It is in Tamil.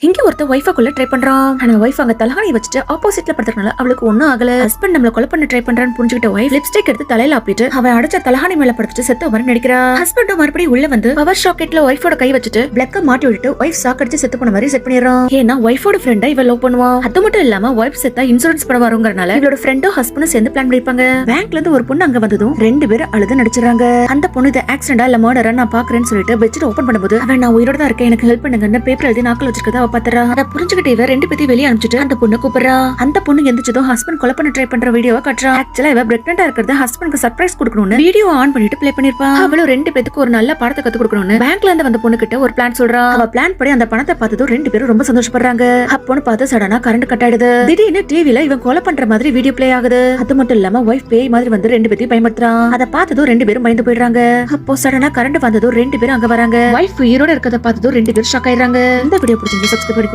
இங்க ஒருத்த ஒய்ஃபுக்குள்ள ட்ரை பண்றான். ஆனா ஒய்ஃப் அங்க தலகாணி வச்சுட்டு ஆப்போசிட்ல படுத்துறதுனால அவளுக்கு ஒண்ணும் ஆகல. ஹஸ்பண்ட் நம்மள கொலை பண்ண ட்ரை பண்றான்னு புரிஞ்சுக்கிட்ட ஒய்ஃப் லிப்ஸ்டிக் எடுத்து தலையில ஆப்பிட்டு அவன் அடிச்ச தலகாணி மேல படுத்துட்டு செத்த மாதிரி நடிக்கிறா. ஹஸ்பண்டும் மறுபடியும் உள்ள வந்து பவர் ஷாக்கெட்ல ஒய்ஃபோட கை வச்சுட்டு பிளக்க மாட்டி விட்டுட்டு ஒய்ஃப் சாக்கடிச்சு செத்து போன மாதிரி செட் பண்ணிடுறான். ஏன்னா ஒய்ஃபோட ஃப்ரெண்டா இவ லவ் பண்ணுவான். அது மட்டும் இல்லாம ஒய்ஃப் செத்தா இன்சூரன்ஸ் பண்ண வருங்கிறனால இவளோட ஃப்ரெண்டும் ஹஸ்பண்டும் சேர்ந்து பிளான் பண்ணிருப்பாங்க. பேங்க்ல இருந்து ஒரு பொண்ணு அங்க வந்ததும் ரெண்டு பேரும் அழுது நடிச்சிடறாங்க. அந்த பொண்ணு இது ஆக்சிடென்டா இல்ல மர்டரா நான் பாக்குறேன்னு சொல்லிட்டு பெட்ஷீட் ஓபன் பண்ணும்போது அவன் நான் உயிரோட தான் இருக்கேன் எனக்கு ஹெல்ப் பண்ணுங்கன்னு பேப்பர் எழுதி நாக்கல் வச்சிருக்கதா அவ பாத்துறா. அத புரிஞ்சுக்கிட்டு இவ ரெண்டு பேத்தையும் வெளியே அனுப்பிச்சிட்டு அந்த பொண்ணு கூப்பிடுறா. அந்த பொண்ணு எந்திரிச்சதும் ஹஸ்பண்ட் கொலை பண்ண ட்ரை பண்ற வீடியோவை காட்டுறா. ஆக்சுவலா இவ பிரெக்னெண்டா இருக்கிறது ஹஸ்பண்ட்க்கு சர்ப்ரைஸ் கொடுக்கணும்னு வீடியோ ஆன் பண்ணிட்டு ப்ளே பண்ணிருப்பா. அவளும் ரெண்டு பேத்துக்கு ஒரு நல்ல பாடத்தை கத்து கொடுக்கணும்னு பேங்க்ல இருந்து வந்த பொண்ணு கிட்ட ஒரு பிளான் சொல்றா. அவ பிளான் படி அந்த பணத்தை பார்த்ததும் ரெண்டு பேரும் ரொம்ப சந்தோஷப்படுறாங்க. அப்போன்னு பார்த்து சடனா கரண்ட் கட் ஆயிடுது. திடீர்னு டிவில இவன் கொலை பண்ற மாதிரி வீடியோ ப்ளே ஆகுது. அது மட்டும் இல்லாம ஒய்ஃப் பேய் மாதிரி வந்து ரெண்டு பேத்தையும் பயமுறுத்துறான். அதை பார்த்ததும் ரெண்டு பேரும் பயந்து போயிடுறாங்க. அப்போ சடனா கரண்ட் வந்ததும் ரெண்டு பேரும் அங்க வராங்க. ஒய்ஃப் உயிரோட இருக்கதை பார்த்ததும் ரெண்டு பேரும் ஷாக் ஆயிடுறாங்க. இந்த வீடியோ பிடிச்சிருந்து சப்ஸ்கிரைப் பண்ணிக்கோங்க.